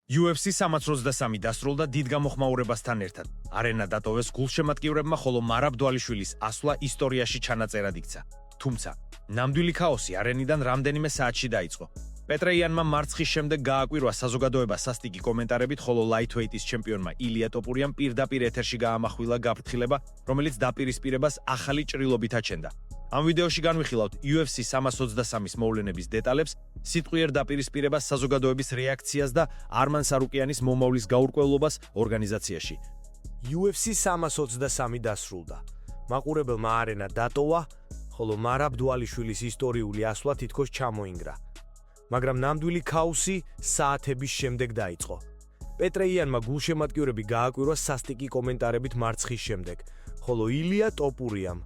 UFC 323 დასრულდა დიდ გამოხმაურებასთან ერთად. არენა დატოვეს გულშემატკივრებმა, ხოლო მარაბ დვალიშვილის ასვლა ისტორიაში ჩანაწერად იქცა. თუმცა, ნამდვილი ქაოსი არენიდან რამდენიმე საათში დაიწყო. პეტრე იანმა მარცხის შემდეგ გააკვირვა საზოგადოება სასტიკი კომენტარებით, ხოლო ლაითვეიტის ჩემპიონმა ილია ტოპურიამ პირდაპირ ეთერში გაამახვილა გაფრთხილება, რომელიც დაპირისპირებას ახალი ჭრილობით აჩენდა. ამ ვიდეოში განვიხილავთ UFC 323-ის მოვლენების დეტალებს, სიტყვიერ დაპირისპირებას, საზოგადოების რეაქციას და არმან სარუკიანის მომავლის გაურკვევლობას ორგანიზაციაში. UFC 323 დასრულდა. მაყურებელმა არენა დატოვა, ხოლო მარაბ დვალიშვილის ისტორიული ასვლა თითქოს ჩამოინგრა. მაგრამ ნამდვილი ქაოსი საათების შემდეგ დაიწყო. პეტრე იანმა გულშემატკივრები გააკვირვა სასტიკი კომენტარებით მარცხის შემდეგ, ხოლო ილია ტოპურიამ,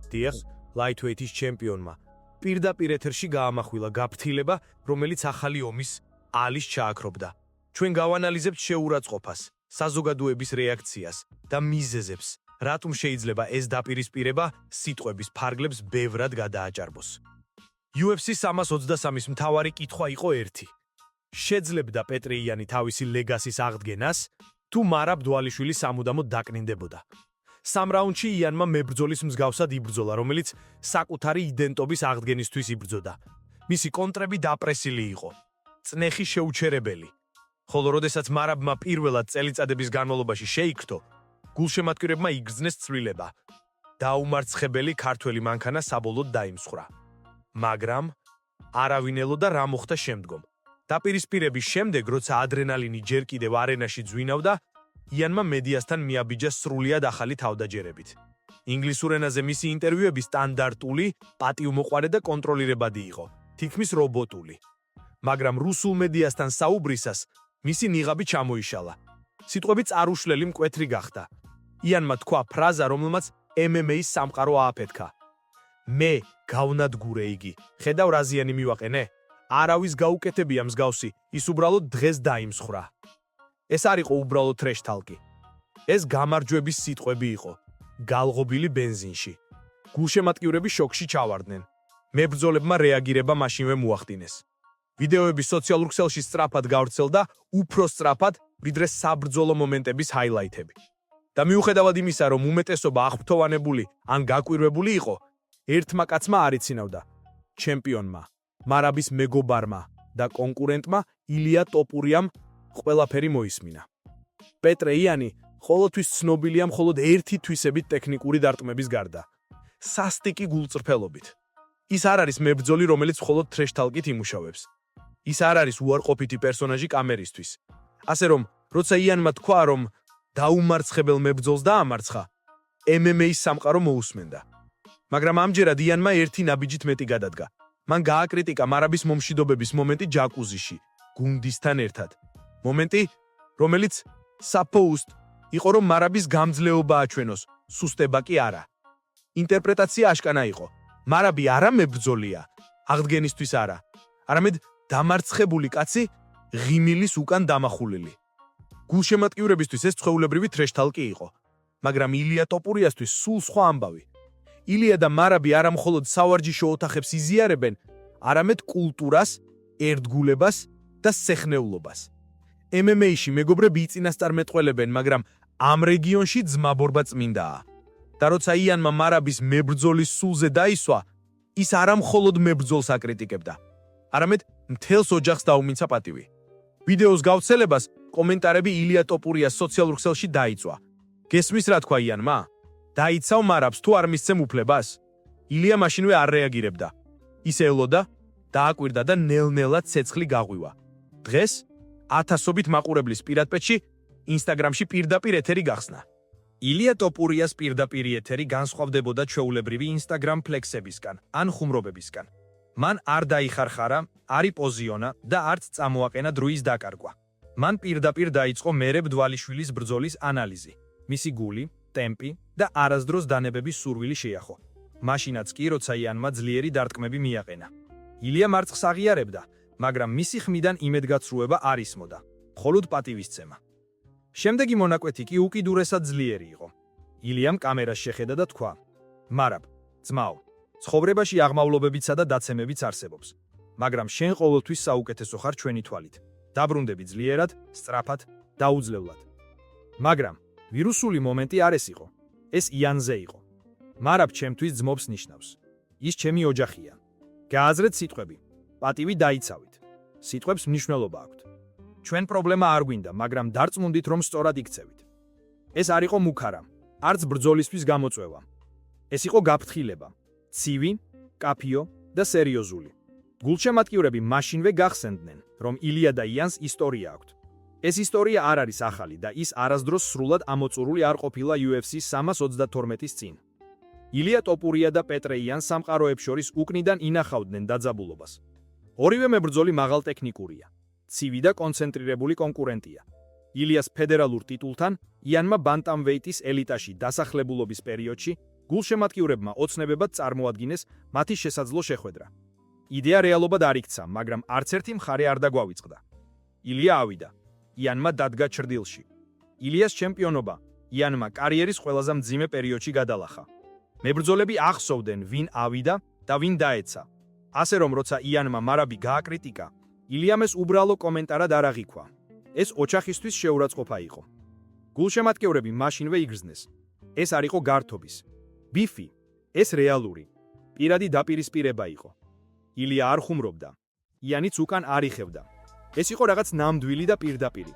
ლაითვეიტის ჩემპიონმა, პირდაპირ ეთერში გაამახვილა გაფრთხილება, რომელიც ახალი ომის ალის ჩააქრობდა. ჩვენ გავანალიზებთ შეურაცხყოფას, საზოგადოების რეაქციას და მიზეზებს, რატომ შეიძლება ეს დაპირისპირება სიტყვების ფარგლებს ბევრად გადააჭარბოს. UFC 323-ის მთავარი კითხვა იყო ერთი. შეძლებდა პეტრე იანი თავისი ლეგასის აღდგენას, თუ მარაბ დვალიშვილი სამუდამოდ დაკნინდებოდა. სამ რაუნდში იანმა მებრძოლის მსგავსად იბრძოლა, რომელიც საკუთარი იდენტობის აღდგენისთვის იბრძოდა. მისი კონტრები დაპრესილი იყო, წნეხი შეუჩერებელი. ხოლო როდესაც მარაბმა პირველად წელიწადების განმავლობაში შეიქრთო, გულშემატკივრებმა იგრძნეს ცვლილება. დაუმარცხებელი ქართველი მანქანა საბოლოოდ დაიმსხვრა. მაგრამ არავინ ელოდა რა მოხდა შემდგომ. დაპირისპირების შემდეგ, როცა ადრენალინი ჯერ კიდევ არენაში ძვინავდა, იანმა მედიასთან მიაბიჯა სრულიად ახალი თავდაჯერებით. ინგლისურ ენაზე მისი ინტერვიუები სტანდარტული, პატივმოყვარე და კონტროლირებადი იყო, თითქმის რობოტული. მაგრამ რუსულ მედიასთან საუბრისას მისი ნიღაბი ჩამოიშალა. სიტყვები წარუშლელი მკვეთრი გახდა. იანმა თქვა ფრაზა, რომელმაც MMA-ის სამყარო ააფეთქა. მე გავნადგურე იგი. ხედავ რა ზიანი მივაყენე? არავის გაუკეთებია მსგავსი, ის უბრალოდ დღეს დაიმსხვრა. ეს არ იყო უბრალოდ ტრეშ-თალკი. ეს გამარჯვების სიტყვები იყო, გალღობილი ბენზინში. გულშემატკივრები შოკში ჩავარდნენ. მებრძოლებმა რეაგირება მაშინვე მოახდინეს. ვიდეოები სოციალურ ქსელში სწრაფად გავრცელდა, უფრო სწრაფად, ვიდრე საბრძოლო მომენტების ჰაილაითები. და მიუხედავად იმისა, რომ უმეტესობა აღფრთოვანებული ან გაკვირვებული იყო, ერთმა კაცმა არ იცინავდა. ჩემპიონმა, მარაბის მეგობარმა და კონკურენტმა ილია ტოპურიამ ყველაფერი მოისმინა. პეტრე იანი ყოველთვის ცნობილია მხოლოდ ერთი თვისებით ტექნიკური დარტყმების გარდა. სასტიკი გულწრფელობით. ის არ არის მებრძოლი, რომელიც მხოლოდ ტრეშ-თალკით იმუშავებს. ის არ არის უარყოფითი პერსონაჟი კამერისთვის. ასე რომ, როცა იანმა თქვა, რომ დაუმარცხებელ მებრძოლს დაამარცხა, MMA-ის სამყარო მოусმენდა. მაგრამ ამჯერად იანმა ერთი ნაბიჯით მეტი გადადგა. მან გააკრიტიკა მარაბის მომშვიდობების მომენტი ჯაკუზიში, გუნდისთან ერთად. მომენტი, რომელიც supposed იყო, რომ მარაბის გამძლეობა აჩვენოს, სუსტება კი არა. ინტერპრეტაცია აშკანა იყო. მარაბი არა მებრძოლია, აღდგენისთვის არა, არამედ დამარცხებული კაცი ღიმილის უკან დამახულელი. გულშემატკივრებისთვის ეს ჩვეულებრივი ტრეშ-თალკი იყო, მაგრამ ილია ტოპურიასთვის სულ სხვა ამბავი. ილია და მარაბი არა მხოლოდ სავარჯიშო ოთახებს იზიარებენ, არამედ კულტურას, ერთგულებას და სეხნეულობას. MMA-ში მეგობრები იწინასწარმეტყველებენ, მაგრამ ამ რეგიონში ძმაბორბა წმინდაა. და როცა იანმა მარაბის მებრძოლის სულზე დაისვა, ის არა მხოლოდ მებრძოლს აკრიტიკებდა, არამედ მთელს ოჯახს დაუმინცა პატივი. ვიდეოს გავრცელებას კომენტარები ილია ტოპურიას სოციალურ ქსელში დაიწვა. გესმის რა თქვა იანმა? დაიცავ მარაბს თუ არ მისცემ უფლებას? ილია მაშინვე არ რეაგირებდა. ის ელოდა, დააკვირდა და ნელ-ნელად ცეცხლი გაღვივა. დღეს ათასობით მაყურებლის პირადპეტში ინსტაგრამში პირდაპირ ეთერი გახსნა. ილია ტოპურიას პირდაპირ ეთერი განსხვავდებოდა ჩვეულებრივი ინსტაგრამ ფლექსებისგან ან ხუმრობებისგან. მან არ დაიხარხარა, არ იპოზიონა და არც წამოაყენა დროის დაკარგვა. მან პირდაპირ დაიწყო მერებ დვალიშვილის ბრძოლის ანალიზი. მისი გული, ტემპი და არასდროს დანებების სურვილი შეახო. მაშინაც კი, როცა იანმა ძლიერი დარტყმები მიაყენა. ილია მარცხს აღიარებდა, მაგრამ მისი ხმიდან იმედგაცრუება არ ისმოდა, მხოლოდ პატივისცემა. შემდეგი მონაკვეთი კი უკიდურესად ძლიერი იყო. ილიამ კამერას შეხედა და თქვა: მარაბ, ძმაო, ცხოვრებაში აღმავლობებიცა და დაცემებიც არსებობს. მაგრამ შენ ყოველთვის საუკეთესო ხარ ჩვენი თვალით. დაბრუნდები ძლიერად, სწრაფად, დაუძლევლად. მაგრამ ვირუსული მომენტი არ ეს იყო. ეს იანზე იყო. მარაბ ჩემთვის ძმობს ნიშნავს. ის ჩემი ოჯახია. გააზრეთ სიტყვები. პატივი დაიცავით. სიტყვებს მნიშვნელობა აქვთ. ჩვენ პრობლემა არ გვინდა, მაგრამ დარწმუნდით, რომ სწორად იქცევით. ეს არ იყო მუქარა, არც ბრძოლისთვის გამოწვევა. ეს იყო გაფრთხილება, ცივი, კაფიო და სერიოზული. გულშემატკივრები მაშინვე გახსენდნენ, რომ ილია და იანს ისტორია აქვთ. ეს ისტორია არ არის ახალი და ის არასდროს სრულად ამოწურული არ ყოფილა UFC-ს 322-ის წინ. ილია ტოპურია და პეტრე იანს სამყაროებს შორის უკნიდან ინახავდნენ დაძაბულობას. ორივე მებრძოლი მაღალ ტექნიკურია, ცივი და კონცენტრირებული კონკურენტია. ილიას ფედერალურ ტიტულთან, იანმა ბანტამვეიტის ელიტაში დასახლებულობის პერიოდში გულშემატკივრებმა ოცნებებად წარმოადგინეს მათი შესაძლო შეხვედრა. იდეა რეალობად არ იქცა, მაგრამ არც ერთი მხარე არ დაგვავიწყდა. ილია ავიდა. იანმა დადგა ჩრდილში. ილიას ჩემპიონობა იანმა კარიერის ყველაზე მძიმე პერიოდში გადალახა. მებრძოლები ახსოვდნენ, ვინ ავიდა და ვინ დაეცა. ასე რომ, როცა იანმა მარაბი გააკრიტიკა, ილიამ ეს უბრალო კომენტარად არ აღიქვა. ეს ოჯახისთვის შეურაცხყოფა იყო. გულშემატკივრები მაშინვე იგრძნეს. ეს არ იყო გართობის. ბიფი, ეს რეალური, პირადი დაპირისპირება იყო. ილია არ ხუმრობდა. იანიც უკან არ იხევდა. ეს იყო რაღაც ნამდვილი და პირდაპირი.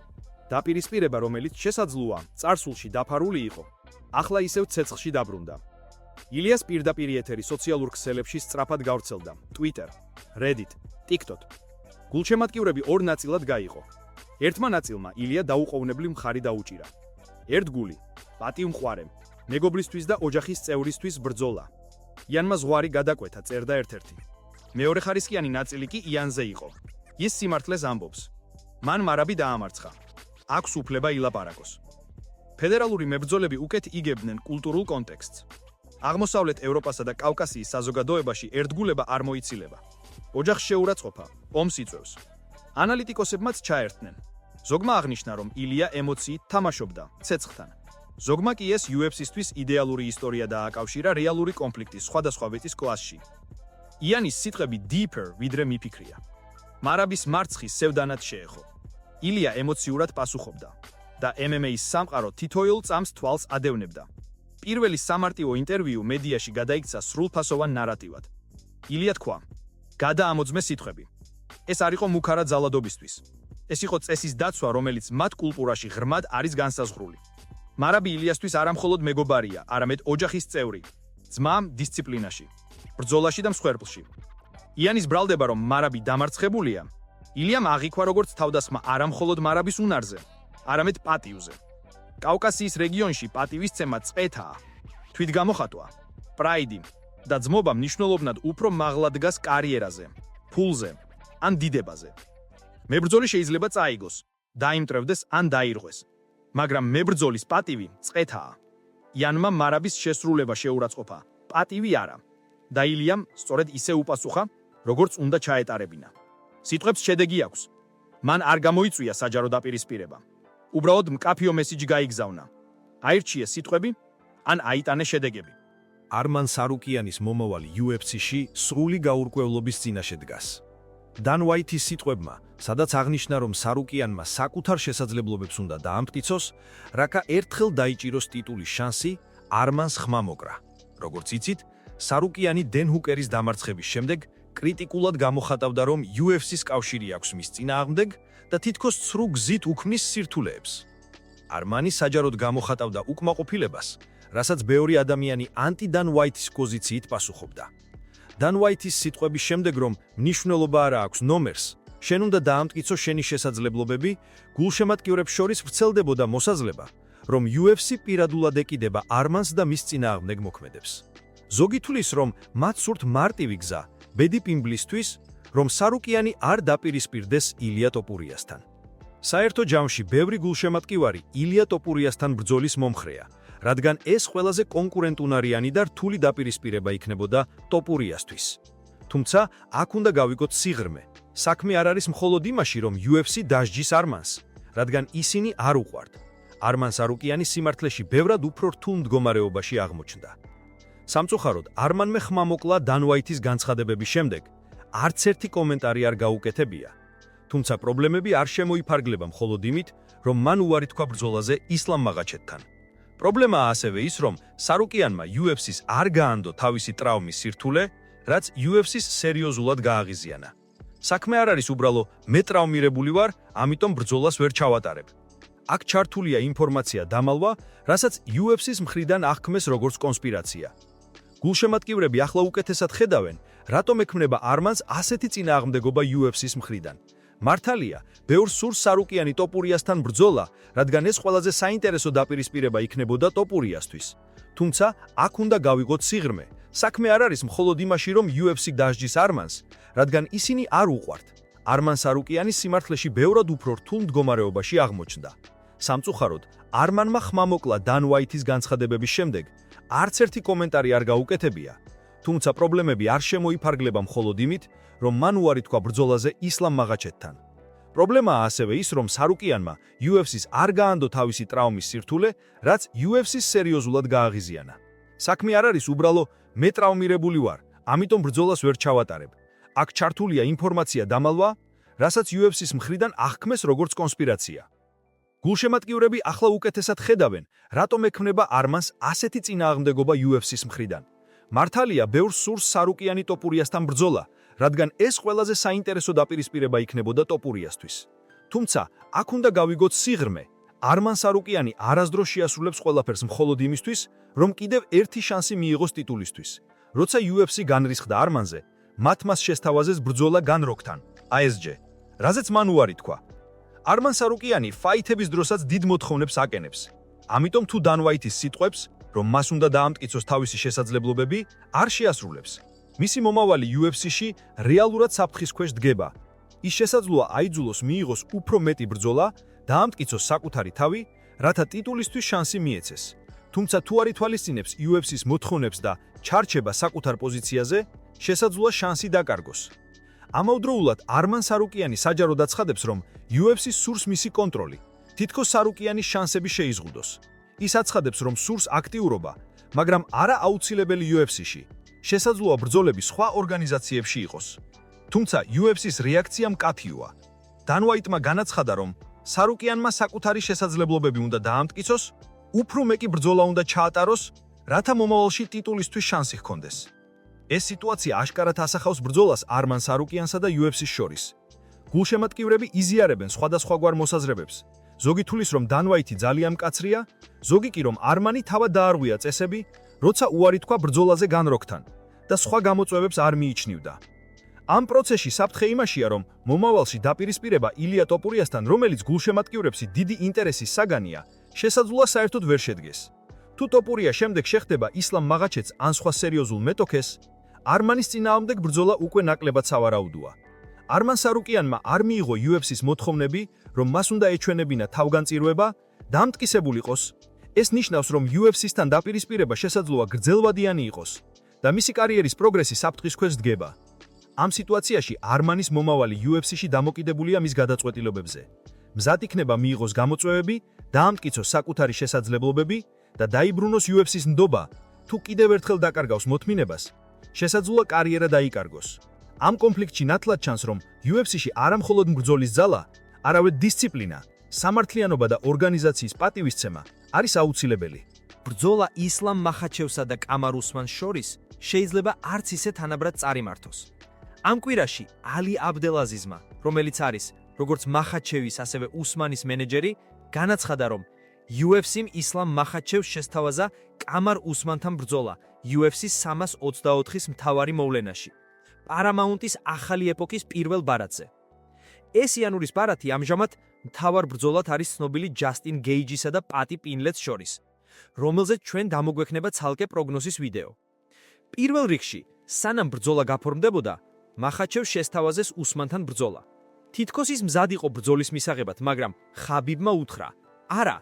დაპირისპირება, რომელიც შესაძლოა წარსულში დაფარული იყო, ახლა ისევ ცეცხლში დაბრუნდა. ილიას პირდაპირი ეთერი სოციალურ ქსელებში სწრაფად გავრცელდა: Twitter, Reddit, TikTok. გულშემატკივრები ორ ნაწილად გაიყო. ერთმა ნაწილმა ილია დაუყოვნებლივ მხარი დაუჭირა. ერთგული, პატივმყვარე, მეგობრისთვის და ოჯახის წევრისთვის ბრძოლა. იანმა ზღვარი გადაკვეთა, წერდა ერთ-ერთი. მეორე ხარისხიანი ნაწილი კი იანზე იყო. ის სიმართლეს ამბობს. მან მარაბი დაამარცხა. აქვს უფლება ილაპარაკოს. ფედერალური მებრძოლები უკეთ იგებდნენ კულტურულ კონტექსტს. აღმოსავლეთ ევროპასა და კავკასიის საზოგადოებაში ერთგულება არ მოიცილება. ოჯახს შეურაცხყოფა, ომს იწვევს. ანალიტიკოსებმაც ჩაერთნენ. ზოგმა აღნიშნა, რომ ილია ემოციით თამაშობდა ცეცხლთან. ზოგმა კი ეს UFC-სთვის იდეალური ისტორია დააკავშირა რეალური კონფლიქტის სხვადასხვა ვიწის კლასში. იანის სიტყვები deeper ვიდრე მიფიქრია. მარაბის მარცხის სევდანად შეეხო. ილია ემოციურად პასუხობდა და MMA-ის სამყარო თითოეულ წამს თვალს ადევნებდა. პირველი სამარტივო ინტერვიუ მედიაში გადაიქცა სრულფასოვან ნარატივად. ილია თქვა: გადაამოძმე სიტყვები. ეს არ იყო მუქარა ძალადობისთვის. ეს იყო წესის დაცვა, რომელიც მათ კულტურაში ღრმად არის განსაზღვრული. მარაბი ილიასთვის არამხოლოდ მეგობარია, არამედ ოჯახის წევრი, ძმა დისციპლინაში, ბრძოლაში და მსხვერპლში. იანის ბრალდება, რომ მარაბი დამარცხებულია, ილიამ აღიქვა როგორც თავდასხმა არამხოლოდ მარაბის უნარზე, არამედ პატივზე. კავკასიის რეგიონში პატივისცემა წყეთაა, თვითგამოხატვა, პრაიდი და ძმობა მნიშვნელოვნად უფრო მაღლა დგას კარიერაზე, ფულზე ან დიდებაზე. მებრძოლი შეიძლება წაიგოს, დაიმტრევდეს ან დაირღვეს, მაგრამ მებრძოლის პატივი წყეთაა. იანმა მარაბის შესრულება შეურაცხყოფა, პატივი არა. და ილიამ სწორედ ისე უპასუხა, როგორც უნდა ჩაეტარებინა. სიტყვებს შედეგი აქვს. მან არ გამოიწვია საჯარო დაპირისპირება. უბრალოდ მკაფიო მესიჯი გაიგზავნა. აირჩია სიტყვები, ან აიტანა შედეგები. არმან სარუკიანის მომავალი UFC-ში სრული გაურკვევლობის წინაშე დგას. დან უაითის სიტყვებმა, სადაც აღნიშნა, რომ სარუკიანმა საკუთარ შესაძლებლობებს უნდა დაამტკიცოს, რაკა ერთხელ დაიჭიროს ტიტულის შანსი, არმანს ხმა მოკრა. როგორც იცით, სარუკიანი დენ ჰუკერის დამარცხების შემდეგ კრიტიკულად გამოხატავდა, რომ UFC-ს კავშირი აქვს მის წინააღმდეგ და თითქოს ცრუ გზით უქმნის სირთულეებს. არმანი საჯაროდ გამოხატავდა უკმაყოფილებას, რასაც ბევრი ადამიანი ანტი-დან უაითის პოზიციით პასუხობდა. დან უაითის სიტყვების შემდეგ, რომ მნიშვნელობა არა აქვს ნომერს, შენ უნდა დაამტკიცო შენი შესაძლებლობები, გულშემატკივრებს შორის ვრცელდებოდა მოსაზრება, რომ UFC პირადულად ეკიდება არმანს და მის წინააღმდეგ მოქმედებს. ზოგი თვლის, რომ მათ სურთ მარტივი გზა, ბედი პიმბლისთვის, რომ სარუკიანი არ დაპირისპირდეს ილია ტოპურიასთან. საერთო ჯამში ბევრი გულშემატკივარი ილია ტოპურიასთან ბრძოლის მომხრეა, რადგან ეს ყველაზე კონკურენტუნარიანი და რთული დაპირისპირება იქნებოდა ტოპურიასთვის. თუმცა, აქ უნდა გავიგოთ სიღრმე. საქმე არ არის მხოლოდ იმაში, რომ UFC დასჯის არმანს, რადგან ისინი არ უყვართ. არმან სარუკიანი სიმართლეში ბევრად უფრო რთულ მდგომარეობაში აღმოჩნდა. სამწუხაროდ, არმანმა ხმა მოკლა დან უაითის განცხადებების შემდეგ, არც ერთი კომენტარი არ გაუკეთებია. თუმცა პრობლემები არ შემოიფარგლება მხოლოდ იმით, რომ მან უარი თქვა ბრძოლაზე ისლამ მაღაჩეთთან. პრობლემაა ასევე ის, რომ სარუკიანმა UFC-ს არ გაანდო თავისი ტრაუმის სირთულე, რაც UFC-ს სერიოზულად გააღიზიანა. საქმე არ არის უბრალო მე ტრაუმირებული ვარ, ამიტომ ბრძოლას ვერ ჩავატარებ. აქ ჩართულია ინფორმაცია დამალვა, რასაც UFC-ს მხრიდან აღქმეს როგორც კონსპირაცია. გულშემატკივრები ახლა უკეთესად ხედავენ, რატომ ექმნება არმანს ასეთი წინააღმდეგობა UFC-ს მხრიდან. მართალია, ბევრს სურს სარუკიანი ტოპურიასთან ბრძოლა, რადგან ეს ყველაზე საინტერესო დაპირისპირება იქნებოდა ტოპურიასთვის. თუმცა, აქ უნდა გავიღოთ სიღრმე. საქმე არ არის მხოლოდ იმაში, რომ UFC დასჯის არმანს, რადგან ისინი არ უყვართ. არმან სარუკიანი სიმართლეში ბევრად უფრო რთულ მდგომარეობაში აღმოჩნდა. სამწუხაროდ, არმანმა ხმა მოკლა დან უაითის განცხადებების შემდეგ, არც ერთი კომენტარი არ გაუკეთებია. თუმცა პრობლემები არ შემოიფარგლება მხოლოდ იმით, რომ მან უარი თქვა ბრძოლაზე ისლამ მაღაჩეთთან. პრობლემაა ასევე ის, რომ სარუკიანმა UFC-ს არ გაანდო თავისი ტრაუმის სირთულე, რაც UFC-ს სერიოზულად გააღიზიანა. საქმე არ არის უბრალო მე ტრაუმირებული ვარ, ამიტომ ბრძოლას ვერ ჩავატარებ. აქ ჩართულია ინფორმაცია დამალვა, რასაც UFC-ს მხრიდან აღქმეს როგორც კონსპირაცია. გულშემატკივრები ახლა უკეთესად ხედავენ, რატომ ექმნება არმანს ასეთი წინააღმდეგობა UFC-ს მხრიდან. მართალია, ბევრს სურს სარუკიანი ტოპურიასთან ბრძოლა, რადგან ეს ყველაზე საინტერესო დაპირისპირება იქნებოდა ტოპურიასთვის. თუმცა, აქ უნდა გავიგოთ სიღრმე. არმან სარუკიანი არასდროს შეასრულებს ყველაფერს მხოლოდ იმისთვის, რომ კიდევ ერთი შანსი მიიღოს ტიტულისთვის. როცა UFC განრისხდა არმანზე, მათ მას შესთავაზეს ბრძოლა განროგთან, ASG, რაზეც მან უარი თქვა. არმან სარუკიანი ფაითების დროსაც დიდ მოთხოვნებს აკენებს. ამიტომ თუ დან უაითის სიტყვებს, რომ მას უნდა დაამტკიცოს თავისი შესაძლებლობები, არ შეასრულებს. მისი მომავალი UFC-ში რეალურად საფრთხის ქვეშ დგება. ის შესაძლოა აიძულოს მიიღოს უფრო მეტი ბრძოლა, დაამტკიცოს საკუთარი თავი, რათა ტიტულისთვის შანსი მიეცეს. თუმცა თუ არ ითვალისწინებს UFC-ს მოთხოვნებს და ჩარჩება საკუთარ პოზიციაზე, შესაძლოა შანსი დაკარგოს. ამავდროულად არმან სარუკიანი საჯაროდ აცხადებს, რომ UFC-ს სურს მისი კონტროლი, თითქოს სარუკიანის შანსები შეიზღუდოს. ის აცხადებს, რომ სურს აქტიურობა, მაგრამ არა აუცილებელი UFC-ში. შესაძლოა ბრძოლები სხვა ორგანიზაციებში იყოს. თუმცა UFC-ს რეაქცია მკაფიოა. დან უაიტმა განაცხადა, რომ სარუკიანმა საკუთარი შესაძლებლობები უნდა დაამტკიცოს, უფრო მეტი ბრძოლა უნდა ჩაატაროს, რათა მომავალში ტიტულისთვის შანსი ჰქონდეს. ეს სიტუაცია აშკარად ასახავს ბრძოლას არმან სარუკიანსა და UFC-ს შორის. გულშემატკივრები იზიარებენ სხვადასხვაგვარ მოსაზრებებს. ზოგი თulis, რომ დან უაიტი ძალიან მკაცრია, ზოგი კი, რომ არმანი თავად დაარღვია წესები, როცა უარი თქვა ბრძოლაზე განროგთან და სხვა გამოწვევებს არ მიიჩნევდა. ამ პროცესში საფრთხე იმაშია, რომ მომავალში დაპირისპირება ილია ტოპურიასთან, რომელიც გულშემატკივრებში დიდი ინტერესის საგანია, შესაძლოა საერთოდ ვერ შედგეს. თუ ტოპურია შემდეგ შეხდება ისლამ მაღაჩეთს ან სხვა სერიოზულ მეტოქეს, არმანის წინააღმდეგ ბრძოლა უკვე ნაკლებად სავარაუდოა. არმან სარუკიანმა არ მიიღო UFC-ს მოთხოვნები, რომ მას უნდა ეჩვენებინა თავგანწირვება, დამტკიცებული იყოს. ეს ნიშნავს, რომ UFC-სთან დაპირისპირება შესაძლოა გრძელვადიანი იყოს და მისი კარიერის პროგრესი საფრთხის ქვეშ დგება. ამ სიტუაციაში არმანის მომავალი UFC-ში დამოკიდებულია მის გადაწყვეტილებებზე. მზად იქნება მიიღოს გამოწვევები, დაამტკიცოს საკუთარი შესაძლებლობები და დაიბრუნოს UFC-ს ნდობა, თუ კიდევ ერთხელ დაკარგავს მოთმინებას, შესაძლოა კარიერა დაიკარგოს. ამ კონფლიქტში ნათლად ჩანს, რომ UFC-ში არა მხოლოდ მბრძოლის ძალა, არავედ დისციპლინა, სამართლიანობა და ორგანიზაციის პატივისცემა არის აუცილებელი. ბრძოლა ისლამ მახაჩევსა და კამარ უსმანს შორის შეიძლება არც ისე თანაბრად წარიმართოს. ამ კვირაში ალი აბდელაზიზმა, რომელიც არის როგორც მახაჩევის, ასევე უსმანის მენეჯერი, განაცხადა, რომ UFC-მ ისლამ მახაჩევს შესთავაზა კამარ უსმანთან ბრძოლა UFC 324-ის მთავარი მოვლენაში, პარამაუნტის ახალი ეპოქის პირველ ბარათზე. ეს იანურის ბარათი ამჟამად მთავარ ბრძოლად არის ცნობილი ჯასტინ გეიჯისა და პატი პინლეტს შორის, რომელზეც ჩვენ დამოგვექნება ცალკე პროგნოზის ვიდეო. პირველ რიგში, სანამ ბრძოლა გაფორმდებოდა, მახაჩევს შესთავაზეს უსმანთან ბრძოლა. თითქოს ის მზად იყო ბრძოლის მისაღებად, მაგრამ ხაბიბმა უთხრა: არა,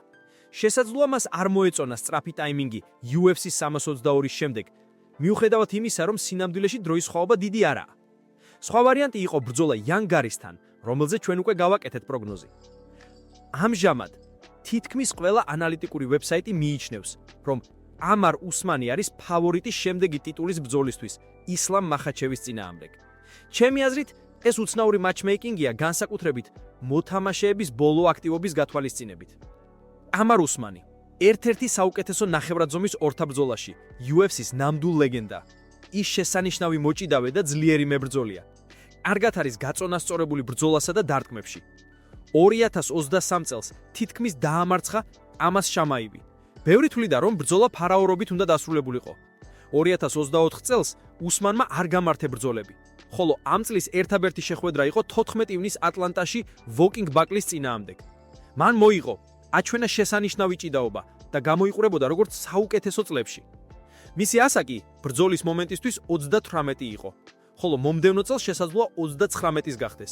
შესაძლოა მას არ მოეწონა სწრაფი ტაიმინგი UFC 322-ის შემდეგ, მიუხედავად იმისა, რომ სინამდვილეში დროის სხვაობა დიდი არაა. სხვა ვარიანტი იყო ბრძოლა იან გარისთან, რომელზეც ჩვენ უკვე გავაკეთეთ პროგნოზი. ამჟამად თითქმის ყველა ანალიტიკური ვებსაიტი მიიჩნევს, რომ კამარ უსმანი არის ფავორიტი შემდეგი ტიტულის ბრძოლისთვის ისლამ მახაჩევის წინააღმდეგ. ჩემი აზრით, ეს უცნაური матჩმეიკინგია განსაკუთრებით მოთამაშეების ბოლო აქტივობის გათვალისწინებით. კამარ უსმანი ერთ-ერთი საუკეთესო ნახევრადზომის ორთაბრძოლაში, UFC-ს ნამდვილ ლეგენდა. ის შესანიშნავი მოჭიდავე და ძლიერი მებრძოლია. კარგად არის გაწონასწორებული ბრძოლასა და დარტყმებში. 2023 წელს თითქმის დაამარცხა ამას შამაივი. ბევრი თვლიდა, რომ ბრძოლა ფარაორობით უნდა დასრულებულიყო. 2024 წელს უსმანმა არ გამართა ბრძოლები, ხოლო ამ წლის ერთადერთი შეხვედრა იყო 14 ივნის ატლანტაში ვოკინგ ბაკლის წინააღმდეგ. მან მოიღო აჩვენა შესანიშნავი ჭიდაობა და გამოიყურებოდა როგორც საუკეთესო წლებში. მისი ასაკი ბრძოლის მომენტისთვის 38 იყო, ხოლო მომდევნო წელს შესაძლოა 39-ის გახდეს.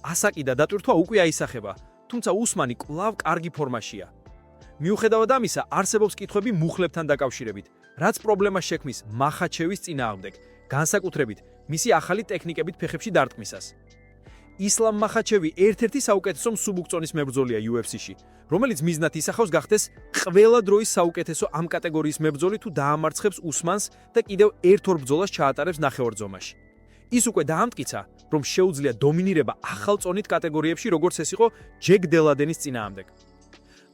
ასაკი და დატვირთვა უკვე აისახება, თუმცა უსმანი კვლავ კარგი ფორმაშია. მიუხედავად ამისა, არსებობს კითხვები მუხლებთან დაკავშირებით, რაც პრობლემას შექმნის მახაჩევის წინააღმდეგ, განსაკუთრებით მისი ახალი ტექნიკებით ფეხებში დარტყმისას. ისლამ მახაჩევი ერთ-ერთი საუკეთესო მსუბუქწონის მებრძოლია UFC-ში, რომელიც მიზნად ისახავს გახდეს ყველა დროის საუკეთესო ამ კატეგორიის მებრძოლი თუ დაამარცხებს უსმანს და კიდევ ერთ-ორ ბრძოლას ჩაატარებს ნახევარძომაში. ის უკვე დაამტკიცა, რომ შეუძლია დომინირება ახალ წონით კატეგორიებში, როგორც ეს იყო ჯეკ დელადენის წინააღმდეგ.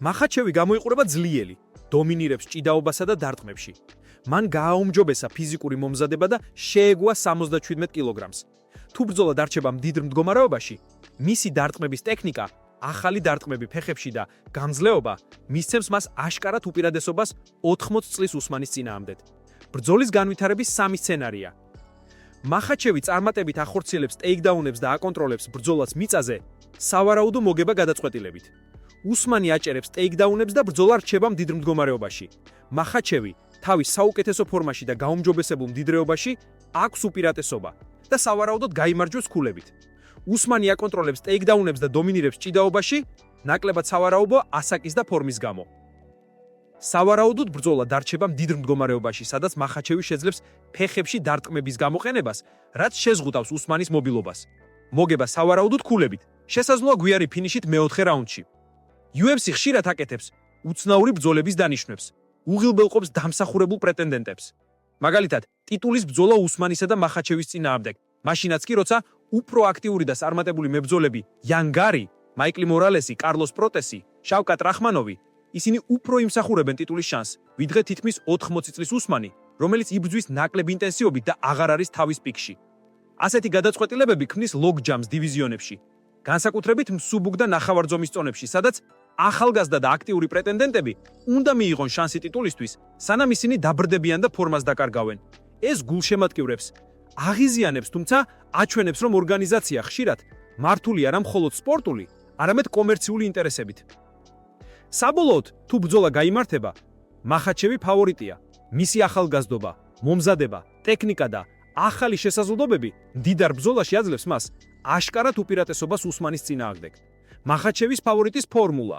მახაჩევი გამოიყურება ძლიერი, დომინირებს ჭიდაობასა და დარტყმებში. მან გააუმჯობესა ფიზიკური მომზადება და შეეგუა 77 კილოგრამს. თუ ბრძოლა დარჩება მდიდრ მდგომარეობაში, მისი დარტყმების ტექნიკა, ახალი დარტყმები ფეხებში და გამძლეობა მისცემს მას აშკარად უპირატესობას 80 წლის უსმანის წინააღმდეგ. ბრძოლის განვითარების სამი სცენარია. მახაჩევი წარმატებით ახორციელებს ტეიქდაუნებს და აკონტროლებს ბრძოლას მიწაზე, სავარაუდო მოგება გადაწყვეტილებით. უსმანი აჭერებს ტეიქდაუნებს და ბრძოლა რჩება მდიდრ მდგომარეობაში. მახაჩევი თავის საუკეთესო ფორმაში და გაუმჯობესებულ მდიდრეობაში აქვს უპირატესობა და სავარაუდოდ გაიმარჯვებს ქულებით. უსმანი აკონტროლებს ტეიქდაუნებს და დომინირებს ჭიდაობაში, ნაკლებად სავარაუდო ასაკის და ფორმის გამო. სავარაუდოდ ბრძოლა დარჩება მდიდრ მდგომარეობაში, სადაც მახაჩევი შეძლებს ფეხებში დარტყმების გამოყენებას, რაც შეზღუდავს უსმანის მობილობას. მოგება სავარაუდოდ ქულებით, შესაძლოა გვიარი ფინიშით მეოთხე რაუნდში. UFC ხშირად აკეთებს უცნაური ბრძოლების დანიშვნებს, უღილბელყოფს დამსახურებულ პრეტენდენტებს. მაგალითად, ტიტულის ბრძოლა უსმანისა და მახაჩევის წინააღმდეგ, მაშინაც კი როცა უფრო აქტიური და წარმატებული მებრძოლები იან გარი, მაიკლი მორალესი, კარლოს პროტესი, შავკატ რახმანოვი, ისინი უფრო იმსახურებენ ტიტულის შანსს, ვიდრე თითქმის 80 წლის უსმანი, რომელიც იბრძვის ნაკლებ ინტენსივობით და აღარ არის თავის პიკში. ასეთი გადაწყვეტილებები ქმნის ლოგჯამს დივიზიონებში, განსაკუთრებით მსუბუქ და ნახევარძომის წონებში, სადაც ახალგაზრდა და აქტიური პრეტენდენტები უნდა მიიღონ შანსი ტიტულისთვის, სანამ ისინი დაბრდებიან და ფორმას დაკარგავენ. ეს გულშემატკივრებს აღიზიანებს, თუმცა აჩვენებს, რომ ორგანიზაცია ხშირად მართული არა მხოლოდ სპორტული, არამედ კომერციული ინტერესებით. საბოლოოდ, თუ ბრძოლა გაიმართება, მახაჩევი ფავორიტია. მისი ახალგაზრდობა, მომზადება, ტექნიკა და ახალი შესაძლებლობები მდიდარ ბრძოლაში აძლევს მას აშკარად უპირატესობას უსმანის წინააღმდეგ. მახაჩევის ფავორიტის ფორმულა